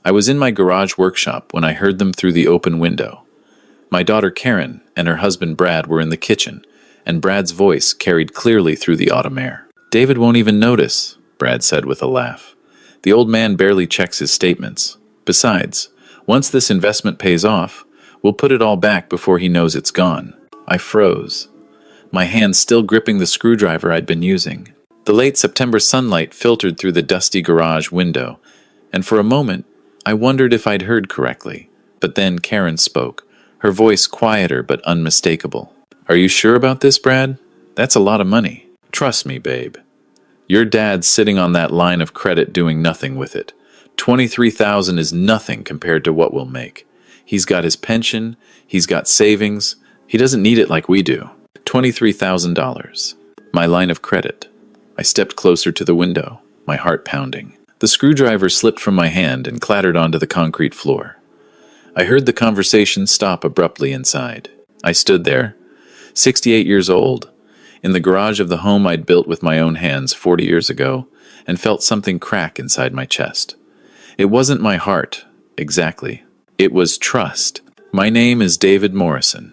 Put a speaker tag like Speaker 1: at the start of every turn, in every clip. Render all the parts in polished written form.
Speaker 1: I was in my garage workshop when I heard them through the open window. My daughter Karen and her husband Brad were in the kitchen, and Brad's voice carried clearly through the autumn air. "David won't even notice," Brad said with a laugh. "The old man barely checks his statements. Besides, once this investment pays off, we'll put it all back before he knows it's gone." I froze, my hand still gripping the screwdriver I'd been using. The late September sunlight filtered through the dusty garage window, and for a moment, I wondered if I'd heard correctly. But then Karen spoke, her voice quieter but unmistakable. "Are you sure about this, Brad? That's a lot of money." "Trust me, babe. Your dad's sitting on that line of credit doing nothing with it. $23,000 is nothing compared to what we'll make. He's got his pension, he's got savings. He doesn't need it like we do." $23,000. My line of credit. I stepped closer to the window, my heart pounding. The screwdriver slipped from my hand and clattered onto the concrete floor. I heard the conversation stop abruptly inside. I stood there, 68 years old, in the garage of the home I'd built with my own hands 40 years ago, and felt something crack inside my chest. It wasn't my heart, exactly. It was trust. My name is David Morrison,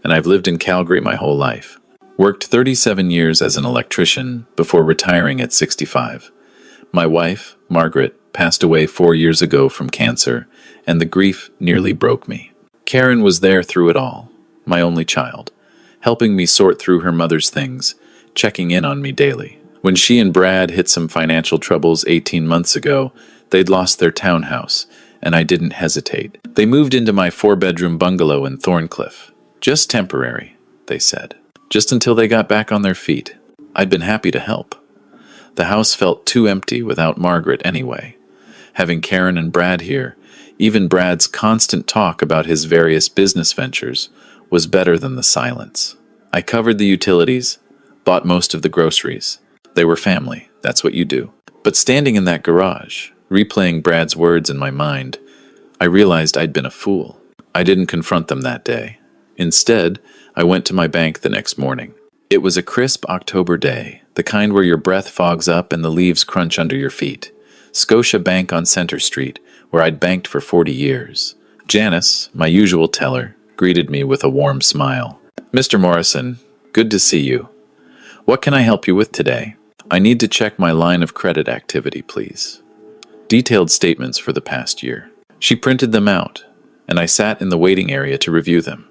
Speaker 1: and I've lived in Calgary my whole life. Worked 37 years as an electrician before retiring at 65. My wife, Margaret, passed away 4 years ago from cancer, and the grief nearly broke me. Karen was there through it all, my only child, helping me sort through her mother's things, checking in on me daily. When she and Brad hit some financial troubles 18 months ago, they'd lost their townhouse, and I didn't hesitate. They moved into my 4-bedroom bungalow in Thorncliffe. Just temporary, they said. Just until they got back on their feet. I'd been happy to help. The house felt too empty without Margaret anyway. Having Karen and Brad here, even Brad's constant talk about his various business ventures, was better than the silence. I covered the utilities, bought most of the groceries. They were family, that's what you do. But standing in that garage, replaying Brad's words in my mind, I realized I'd been a fool. I didn't confront them that day. Instead, I went to my bank the next morning. It was a crisp October day, the kind where your breath fogs up and the leaves crunch under your feet. Scotia Bank on Center Street, where I'd banked for 40 years. Janice, my usual teller, greeted me with a warm smile. "Mr. Morrison, good to see you. What can I help you with today? I need to check my line of credit activity, please." Detailed statements for the past year. She printed them out, and I sat in the waiting area to review them.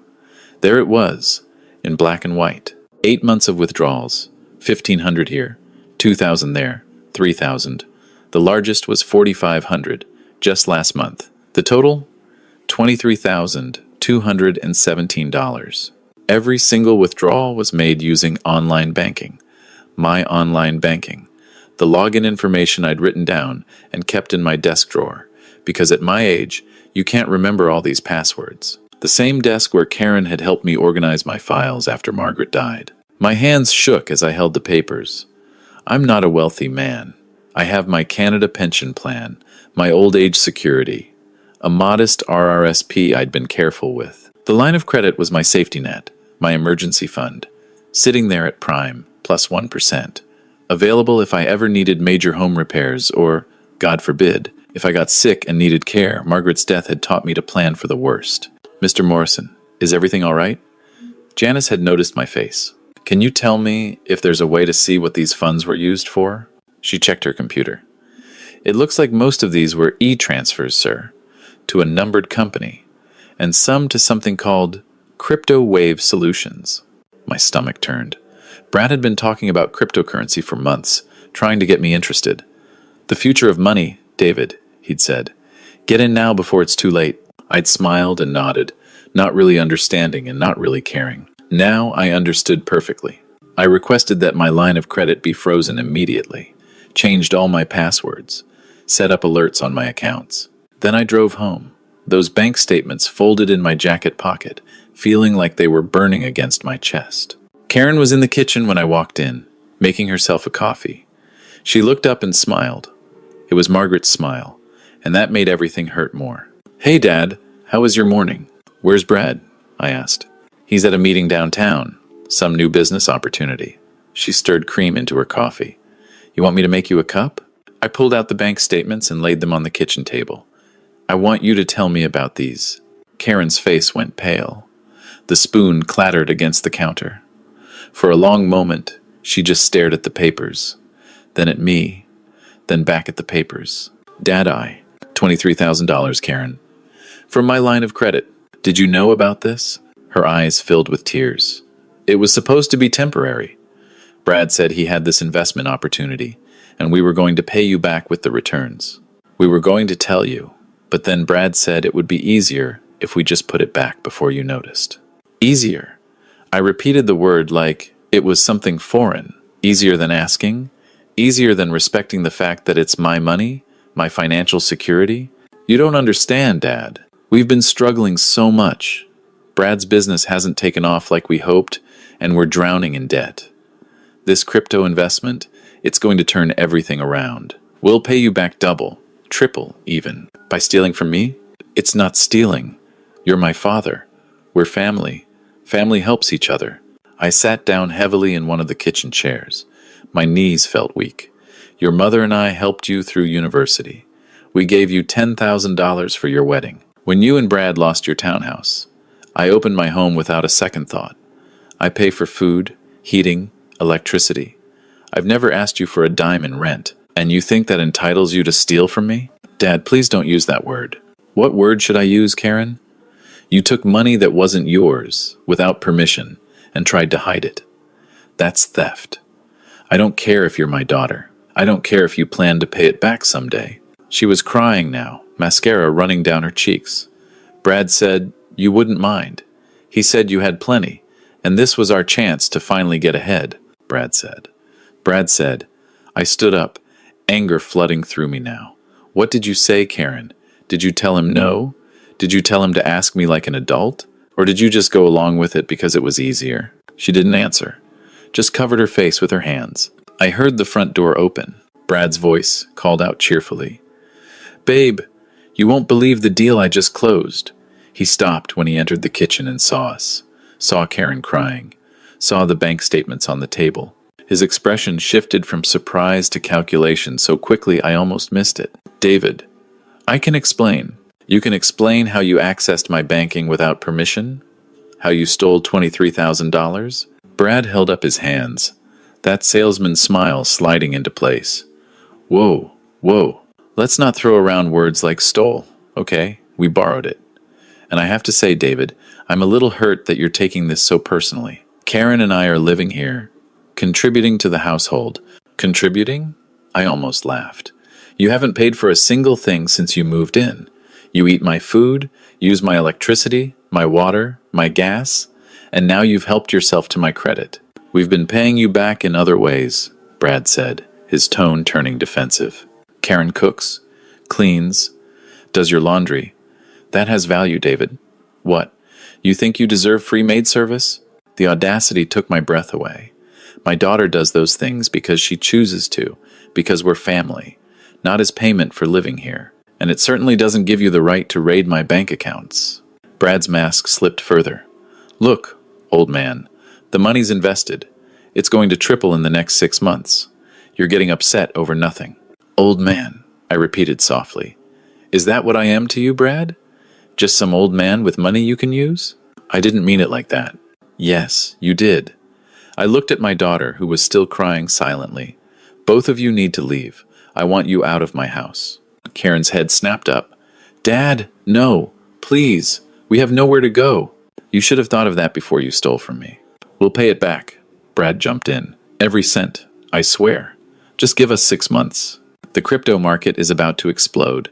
Speaker 1: There it was, in black and white. 8 months of withdrawals, $1,500 here, $2,000 there, $3,000. The largest was $4,500, just last month. The total? $23,217. Every single withdrawal was made using online banking. My online banking. The login information I'd written down and kept in my desk drawer, because at my age, you can't remember all these passwords. The same desk where Karen had helped me organize my files after Margaret died. My hands shook as I held the papers. I'm not a wealthy man. I have my Canada pension plan, my old age security, a modest RRSP I'd been careful with. The line of credit was my safety net, my emergency fund, sitting there at prime, plus 1%, available if I ever needed major home repairs or, God forbid, if I got sick and needed care. Margaret's death had taught me to plan for the worst. "Mr. Morrison, is everything all right?" Janice had noticed my face. "Can you tell me if there's a way to see what these funds were used for?" She checked her computer. "It looks like most of these were e-transfers, sir, to a numbered company, and some to something called Crypto Wave Solutions." My stomach turned. Brad had been talking about cryptocurrency for months, trying to get me interested. "The future of money, David," he'd said. "Get in now before it's too late." I'd smiled and nodded, not really understanding and not really caring. Now I understood perfectly. I requested that my line of credit be frozen immediately, changed all my passwords, set up alerts on my accounts. Then I drove home, those bank statements folded in my jacket pocket, feeling like they were burning against my chest. Karen was in the kitchen when I walked in, making herself a coffee. She looked up and smiled. It was Margaret's smile, and that made everything hurt more. "Hey, Dad, how was your morning?" "Where's Brad?" I asked. "He's at a meeting downtown, some new business opportunity." She stirred cream into her coffee. "You want me to make you a cup?" I pulled out the bank statements and laid them on the kitchen table. I want you to tell me about these. Karen's face went pale. The spoon clattered against the counter. For a long moment, she just stared at the papers, then at me, then back at the papers. Dad, $23,000, Karen. From my line of credit. Did you know about this? Her eyes filled with tears. It was supposed to be temporary. Brad said he had this investment opportunity, and we were going to pay you back with the returns. We were going to tell you, but then Brad said it would be easier if we just put it back before you noticed. Easier. I repeated the word like it was something foreign. Easier than asking? Easier than respecting the fact that it's my money, my financial security? You don't understand, Dad. We've been struggling so much. Brad's business hasn't taken off like we hoped, and we're drowning in debt. This crypto investment, it's going to turn everything around. We'll pay you back double, triple even. By stealing from me? It's not stealing. You're my father. We're family. Family helps each other. I sat down heavily in one of the kitchen chairs. My knees felt weak. Your mother and I helped you through university. We gave you $10,000 for your wedding. When you and Brad lost your townhouse, I opened my home without a second thought. I pay for food, heating, electricity. I've never asked you for a dime in rent, and you think that entitles you to steal from me? Dad, please don't use that word. What word should I use, Karen? You took money that wasn't yours, without permission, and tried to hide it. That's theft. I don't care if you're my daughter. I don't care if you plan to pay it back someday. She was crying now, mascara running down her cheeks. Brad said you wouldn't mind. He said you had plenty, and this was our chance to finally get ahead, Brad said. Brad said. I stood up, anger flooding through me now. What did you say, Karen? Did you tell him no? Did you tell him to ask me like an adult? Or did you just go along with it because it was easier? She didn't answer, just covered her face with her hands. I heard the front door open. Brad's voice called out cheerfully. Babe, you won't believe the deal I just closed. He stopped when he entered the kitchen and saw us, saw Karen crying, saw the bank statements on the table. His expression shifted from surprise to calculation so quickly I almost missed it. David, I can explain. You can explain how you accessed my banking without permission? How you stole $23,000? Brad held up his hands, that salesman's smile sliding into place. Whoa, whoa. Let's not throw around words like stole, okay? We borrowed it. And I have to say, David, I'm a little hurt that you're taking this so personally. Karen and I are living here, contributing to the household. Contributing? I almost laughed. You haven't paid for a single thing since you moved in. You eat my food, use my electricity, my water, my gas, and now you've helped yourself to my credit. We've been paying you back in other ways, Brad said, his tone turning defensive. Karen cooks, cleans, does your laundry. That has value, David. What? You think you deserve free maid service? The audacity took my breath away. My daughter does those things because she chooses to, because we're family, not as payment for living here. And it certainly doesn't give you the right to raid my bank accounts. Brad's mask slipped further. Look, old man, the money's invested. It's going to triple in the next 6 months. You're getting upset over nothing. Old man, I repeated softly. Is that what I am to you, Brad? Just some old man with money you can use? I didn't mean it like that. Yes, you did. I looked at my daughter, who was still crying silently. Both of you need to leave. I want you out of my house. Karen's head snapped up. Dad, no, please. We have nowhere to go. You should have thought of that before you stole from me. We'll pay it back. Brad jumped in. Every cent, I swear. Just give us 6 months. The crypto market is about to explode.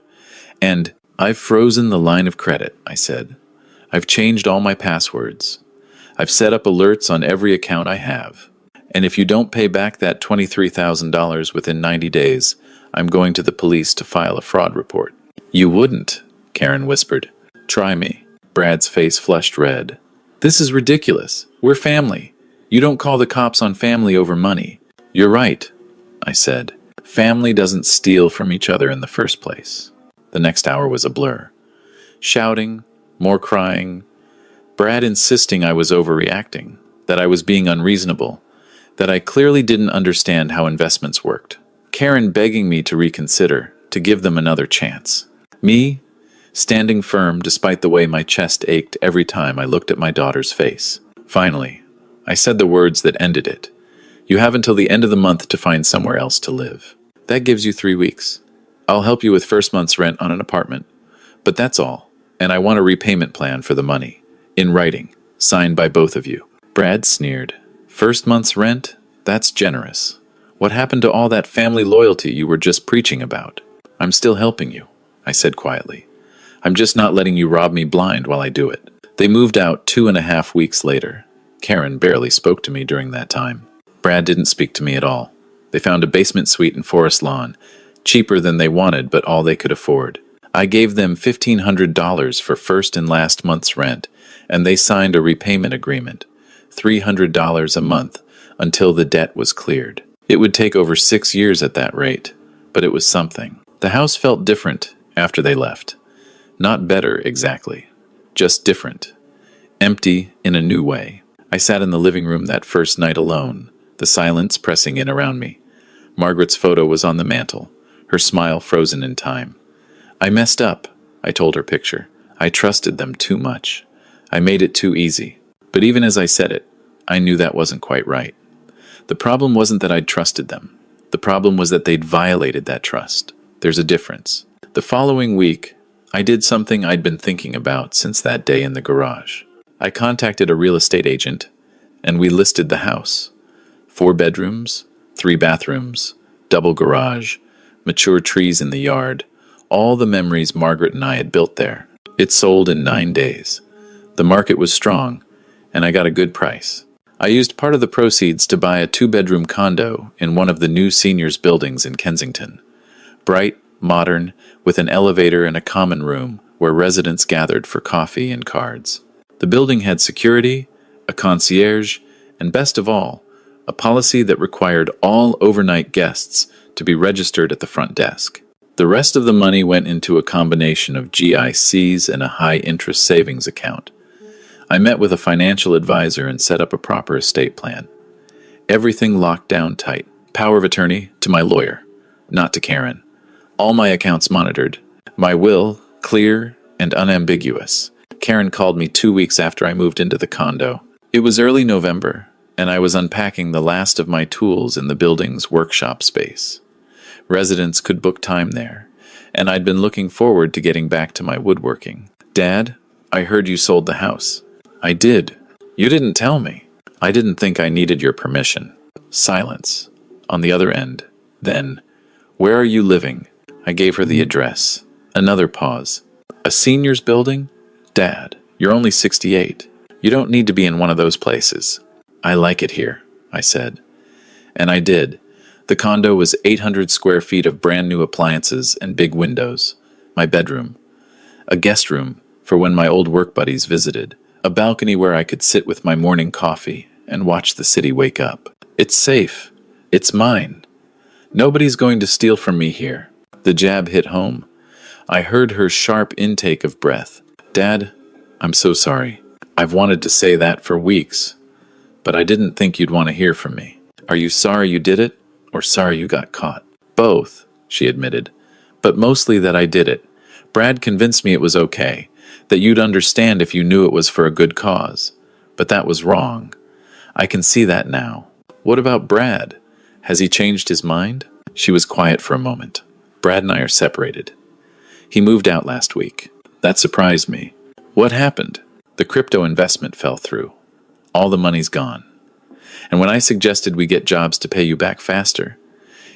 Speaker 1: And I've frozen the line of credit, I said. I've changed all my passwords. I've set up alerts on every account I have. And if you don't pay back that $23,000 within 90 days, I'm going to the police to file a fraud report. You wouldn't, Karen whispered. Try me. Brad's face flushed red. This is ridiculous. We're family. You don't call the cops on family over money. You're right, I said. Family doesn't steal from each other in the first place. The next hour was a blur. Shouting, more crying, Brad insisting I was overreacting, that I was being unreasonable, that I clearly didn't understand how investments worked. Karen begging me to reconsider, to give them another chance. Me standing firm despite the way my chest ached every time I looked at my daughter's face. Finally, I said the words that ended it. You have until the end of the month to find somewhere else to live. That gives you 3 weeks. I'll help you with first month's rent on an apartment. But that's all, and I want a repayment plan for the money. In writing, signed by both of you. Brad sneered. First month's rent? That's generous. What happened to all that family loyalty you were just preaching about? I'm still helping you, I said quietly. I'm just not letting you rob me blind while I do it. They moved out 2.5 weeks later. Karen barely spoke to me during that time. Brad didn't speak to me at all. They found a basement suite in Forest Lawn, cheaper than they wanted but all they could afford. I gave them $1,500 for first and last month's rent, and they signed a repayment agreement, $300 a month, until the debt was cleared. It would take over 6 years at that rate, but it was something. The house felt different after they left. Not better, exactly. Just different. Empty in a new way. I sat in the living room that first night alone, the silence pressing in around me. Margaret's photo was on the mantel, her smile frozen in time. I messed up, I told her picture. I trusted them too much. I made it too easy. But even as I said it, I knew that wasn't quite right. The problem wasn't that I'd trusted them. The problem was that they'd violated that trust. There's a difference. The following week, I did something I'd been thinking about since that day in the garage. I contacted a real estate agent, and we listed the house. 4 bedrooms, 3 bathrooms, double garage, mature trees in the yard, all the memories Margaret and I had built there. It sold in 9 days. The market was strong, and I got a good price. I used part of the proceeds to buy a 2-bedroom condo in one of the new seniors' buildings in Kensington. Bright, modern, with an elevator and a common room where residents gathered for coffee and cards. The building had security, a concierge, and best of all, a policy that required all overnight guests to be registered at the front desk. The rest of the money went into a combination of GICs and a high-interest savings account. I met with a financial advisor and set up a proper estate plan. Everything locked down tight. Power of attorney to my lawyer, not to Karen. All my accounts monitored. My will clear and unambiguous. Karen called me 2 weeks after I moved into the condo. It was early November, and I was unpacking the last of my tools in the building's workshop space. Residents could book time there, and I'd been looking forward to getting back to my woodworking. Dad, I heard you sold the house. I did. You didn't tell me. I didn't think I needed your permission. Silence. On the other end. Then, where are you living? I gave her the address. Another pause. A seniors building? Dad, you're only 68. You don't need to be in one of those places. I like it here, I said. And I did. The condo was 800 square feet of brand new appliances and big windows. My bedroom. A guest room for when my old work buddies visited. A balcony where I could sit with my morning coffee and watch the city wake up. It's safe. It's mine. Nobody's going to steal from me here. The jab hit home. I heard her sharp intake of breath. Dad, I'm so sorry. I've wanted to say that for weeks, but I didn't think you'd want to hear from me. Are you sorry you did it, or sorry you got caught? Both, she admitted, but mostly that I did it. Brad convinced me it was okay, that you'd understand if you knew it was for a good cause. But that was wrong. I can see that now. What about Brad? Has he changed his mind? She was quiet for a moment. Brad and I are separated. He moved out last week. That surprised me. What happened? The crypto investment fell through. All the money's gone. And when I suggested we get jobs to pay you back faster,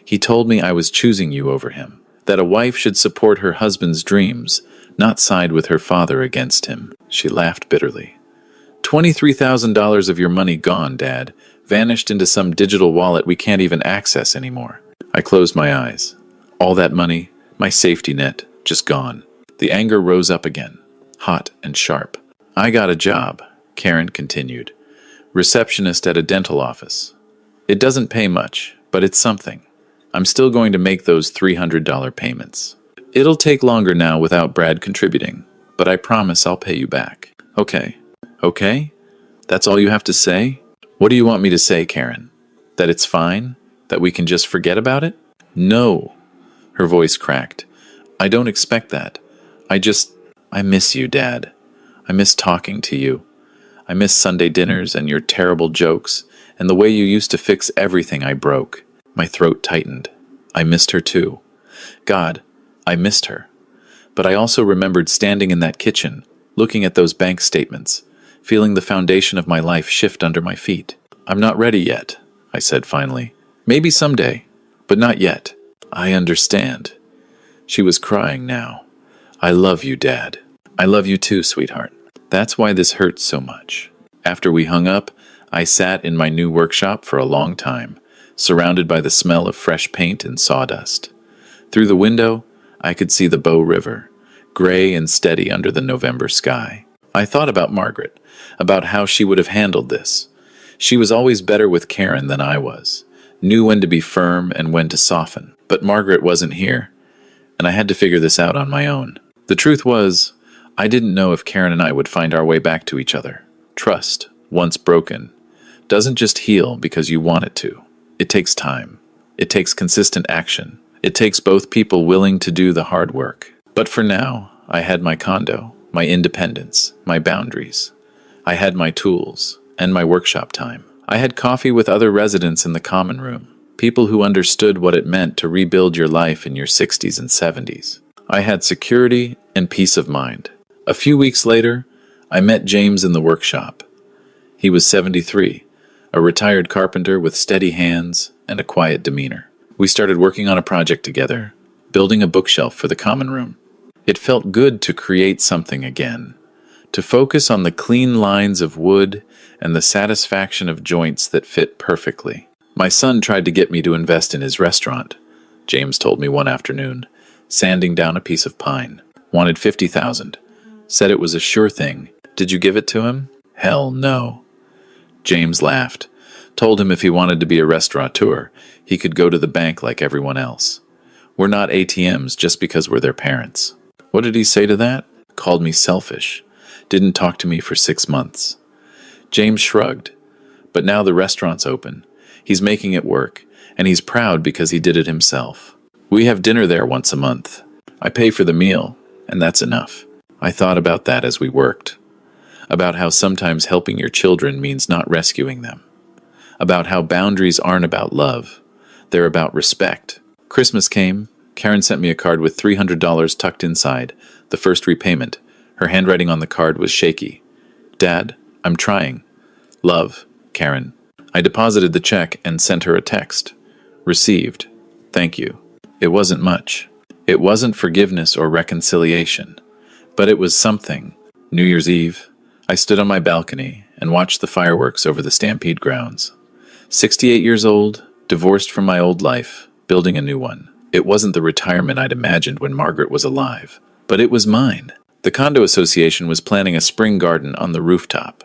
Speaker 1: he told me I was choosing you over him, that a wife should support her husband's dreams, not side with her father against him. She laughed bitterly. $23,000 of your money gone, Dad, vanished into some digital wallet we can't even access anymore. I closed my eyes. All that money, my safety net, just gone. The anger rose up again, hot and sharp. I got a job, Karen continued. Receptionist at a dental office. It doesn't pay much, but it's something. I'm still going to make those $300 payments. It'll take longer now without Brad contributing, but I promise I'll pay you back. Okay. Okay? That's all you have to say? What do you want me to say, Karen? That it's fine? That we can just forget about it? No. Her voice cracked. I don't expect that. I miss you, Dad. I miss talking to you. I miss Sunday dinners and your terrible jokes, and the way you used to fix everything I broke. My throat tightened. I missed her too. God, I missed her. But I also remembered standing in that kitchen, looking at those bank statements, feeling the foundation of my life shift under my feet. I'm not ready yet, I said finally. Maybe someday, but not yet. I understand. She was crying now. I love you, Dad. I love you too, sweetheart. That's why this hurts so much. After we hung up, I sat in my new workshop for a long time, surrounded by the smell of fresh paint and sawdust. Through the window, I could see the Bow River, gray and steady under the November sky. I thought about Margaret, about how she would have handled this. She was always better with Karen than I was, knew when to be firm and when to soften. But Margaret wasn't here, and I had to figure this out on my own. The truth was, I didn't know if Karen and I would find our way back to each other. Trust, once broken, doesn't just heal because you want it to. It takes time. It takes consistent action. It takes both people willing to do the hard work. But for now, I had my condo, my independence, my boundaries. I had my tools, and my workshop time. I had coffee with other residents in the common room, people who understood what it meant to rebuild your life in your 60s and 70s. I had security and peace of mind. A few weeks later, I met James in the workshop. He was 73, a retired carpenter with steady hands and a quiet demeanor. We started working on a project together, building a bookshelf for the common room. It felt good to create something again, to focus on the clean lines of wood and the satisfaction of joints that fit perfectly. My son tried to get me to invest in his restaurant, James told me one afternoon, sanding down a piece of pine. Wanted $50,000. Said it was a sure thing. Did you give it to him? Hell no. James laughed. Told him if he wanted to be a restaurateur, he could go to the bank like everyone else. We're not ATMs just because we're their parents. What did he say to that? Called me selfish. Didn't talk to me for 6 months. James shrugged. But now the restaurant's open. He's making it work, and he's proud because he did it himself. We have dinner there once a month. I pay for the meal, and that's enough. I thought about that as we worked. About how sometimes helping your children means not rescuing them. About how boundaries aren't about love. They're about respect. Christmas came. Karen sent me a card with $300 tucked inside, the first repayment. Her handwriting on the card was shaky. Dad, I'm trying. Love, Karen. I deposited the check and sent her a text. Received. Thank you. It wasn't much. It wasn't forgiveness or reconciliation. But it was something. New Year's Eve, I stood on my balcony and watched the fireworks over the Stampede grounds. 68 years old, divorced from my old life, building a new one. It wasn't the retirement I'd imagined when Margaret was alive, but it was mine. The condo association was planning a spring garden on the rooftop.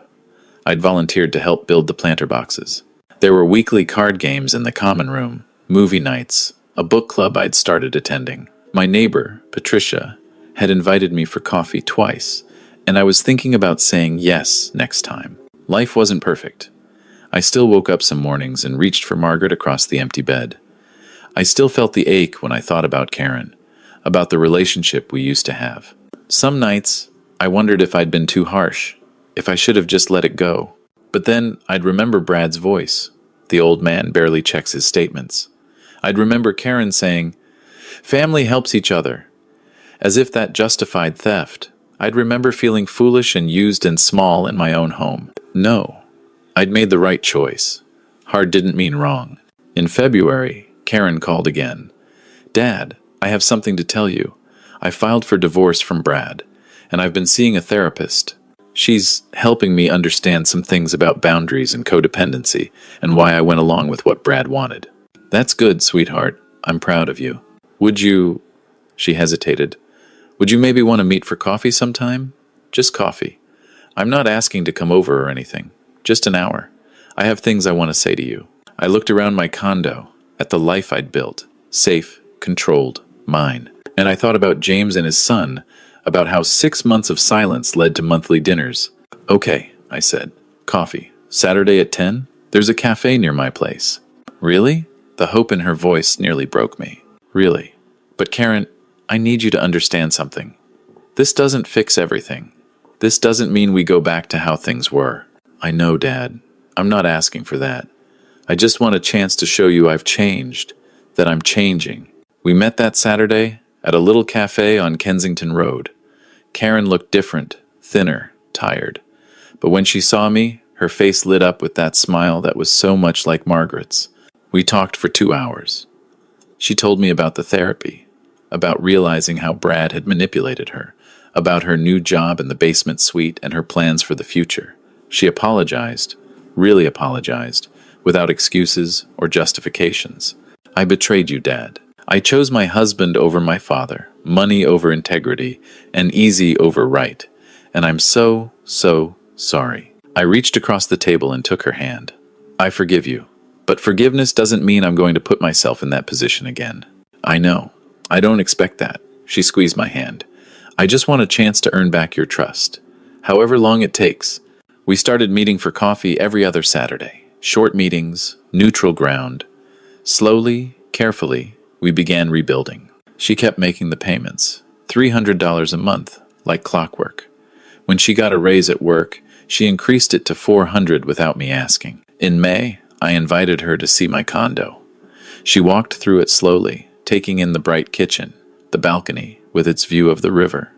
Speaker 1: I'd volunteered to help build the planter boxes. There were weekly card games in the common room, movie nights, a book club I'd started attending. My neighbor, Patricia, had invited me for coffee twice, and I was thinking about saying yes next time. Life wasn't perfect. I still woke up some mornings and reached for Margaret across the empty bed. I still felt the ache when I thought about Karen, about the relationship we used to have. Some nights, I wondered if I'd been too harsh, if I should have just let it go. But then I'd remember Brad's voice. The old man barely checks his statements. I'd remember Karen saying, "Family helps each other," as if that justified theft. I'd remember feeling foolish and used and small in my own home. No, I'd made the right choice. Hard didn't mean wrong. In February, Karen called again. Dad, I have something to tell you. I filed for divorce from Brad, and I've been seeing a therapist. She's helping me understand some things about boundaries and codependency, and why I went along with what Brad wanted. That's good, sweetheart. I'm proud of you. Would you... She hesitated. Would you maybe want to meet for coffee sometime? Just coffee. I'm not asking to come over or anything. Just an hour. I have things I want to say to you. I looked around my condo, at the life I'd built. Safe, controlled, mine. And I thought about James and his son, about how 6 months of silence led to monthly dinners. Okay, I said. Coffee. Saturday at 10? There's a cafe near my place. Really? The hope in her voice nearly broke me. Really. But Karen, I need you to understand something. This doesn't fix everything. This doesn't mean we go back to how things were. I know, Dad. I'm not asking for that. I just want a chance to show you I've changed, that I'm changing. We met that Saturday at a little cafe on Kensington Road. Karen looked different, thinner, tired. But when she saw me, her face lit up with that smile that was so much like Margaret's. We talked for 2 hours. She told me about the therapy, about realizing how Brad had manipulated her, about her new job in the basement suite and her plans for the future. She apologized, really apologized, without excuses or justifications. I betrayed you, Dad. I chose my husband over my father, money over integrity, and easy over right. And I'm so sorry. I reached across the table and took her hand. I forgive you. But forgiveness doesn't mean I'm going to put myself in that position again. I know. I don't expect that. She squeezed my hand. I just want a chance to earn back your trust. However long it takes. We started meeting for coffee every other Saturday. Short meetings, neutral ground. Slowly, carefully, we began rebuilding. She kept making the payments. $300 a month, like clockwork. When she got a raise at work, she increased it to $400 without me asking. In May, I invited her to see my condo. She walked through it slowly, taking in the bright kitchen, the balcony with its view of the river.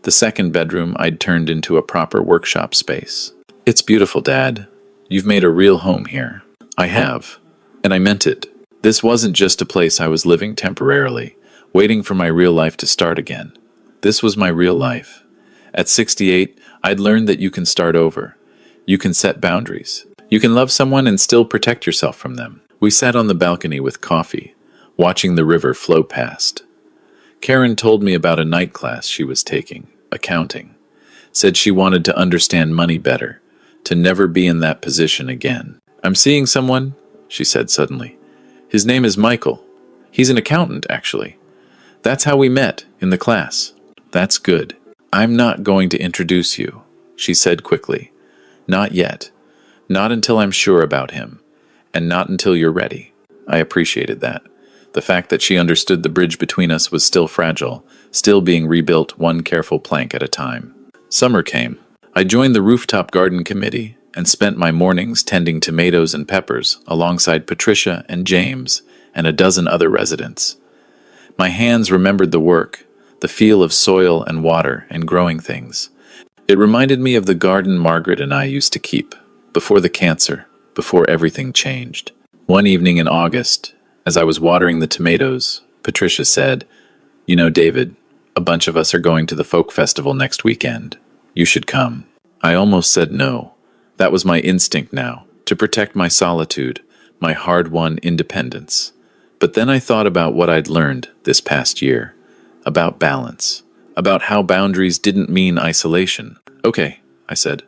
Speaker 1: The second bedroom I'd turned into a proper workshop space. It's beautiful, Dad. You've made a real home here. I have. And I meant it. This wasn't just a place I was living temporarily, waiting for my real life to start again. This was my real life. At 68, I'd learned that you can start over. You can set boundaries. You can love someone and still protect yourself from them. We sat on the balcony with coffee, watching the river flow past. Karen told me about a night class she was taking, accounting. Said she wanted to understand money better, to never be in that position again. I'm seeing someone, she said suddenly. His name is Michael. He's an accountant, actually. That's how we met, in the class. That's good. I'm not going to introduce you, she said quickly. Not yet. Not until I'm sure about him, and not until you're ready. I appreciated that. The fact that she understood the bridge between us was still fragile, still being rebuilt one careful plank at a time. Summer came. I joined the rooftop garden committee and spent my mornings tending tomatoes and peppers alongside Patricia and James and a dozen other residents. My hands remembered the work, the feel of soil and water and growing things. It reminded me of the garden Margaret and I used to keep, before the cancer, before everything changed. One evening in August, as I was watering the tomatoes, Patricia said, "You know, David, a bunch of us are going to the folk festival next weekend. You should come." I almost said no. That was my instinct now, to protect my solitude, my hard-won independence. But then I thought about what I'd learned this past year, about balance, about how boundaries didn't mean isolation. "Okay," I said.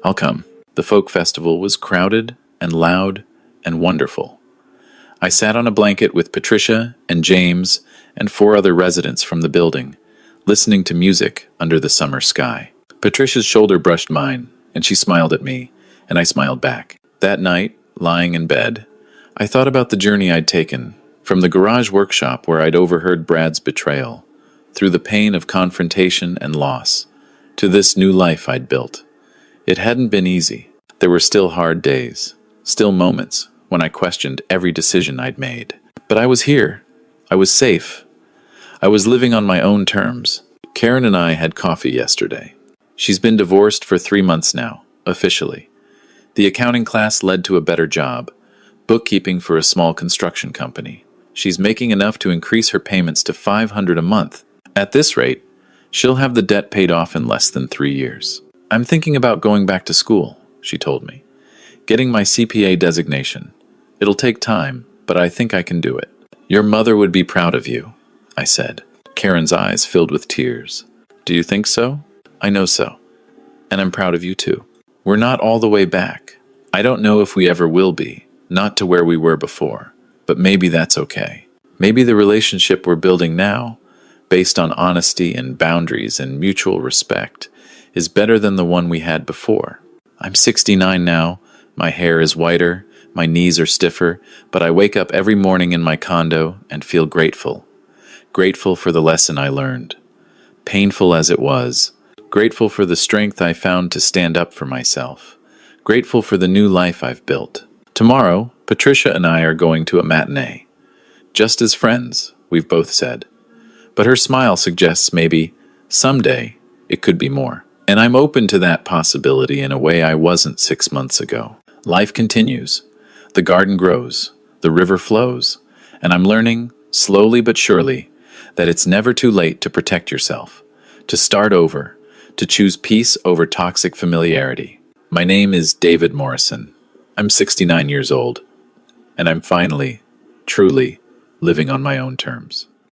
Speaker 1: "I'll come." The folk festival was crowded and loud and wonderful. I sat on a blanket with Patricia and James and 4 other residents from the building, listening to music under the summer sky. Patricia's shoulder brushed mine, and she smiled at me, and I smiled back. That night, lying in bed, I thought about the journey I'd taken, from the garage workshop where I'd overheard Brad's betrayal, through the pain of confrontation and loss, to this new life I'd built. It hadn't been easy. There were still hard days, still moments when I questioned every decision I'd made. But I was here. I was safe. I was living on my own terms. Karen and I had coffee yesterday. She's been divorced for 3 months now, officially. The accounting class led to a better job, bookkeeping for a small construction company. She's making enough to increase her payments to $500 a month. At this rate, she'll have the debt paid off in less than 3 years. "I'm thinking about going back to school," she told me. "Getting my CPA designation. It'll take time, but I think I can do it." "Your mother would be proud of you," I said. Karen's eyes filled with tears. "Do you think so?" "I know so. And I'm proud of you too. We're not all the way back. I don't know if we ever will be, not to where we were before, but maybe that's okay. Maybe the relationship we're building now, based on honesty and boundaries and mutual respect, is better than the one we had before. I'm 69 now, my hair is whiter, my knees are stiffer, but I wake up every morning in my condo and feel grateful. Grateful for the lesson I learned. painful as it was. Grateful for the strength I found to stand up for myself. Grateful for the new life I've built. Tomorrow, Patricia and I are going to a matinee. Just as friends, we've both said. But her smile suggests maybe, someday, it could be more. And I'm open to that possibility in a way I wasn't 6 months ago. Life continues. The garden grows. The river flows. And I'm learning, slowly but surely, that it's never too late to protect yourself, to start over, to choose peace over toxic familiarity. My name is David Morrison. I'm 69 years old, and I'm finally, truly, living on my own terms.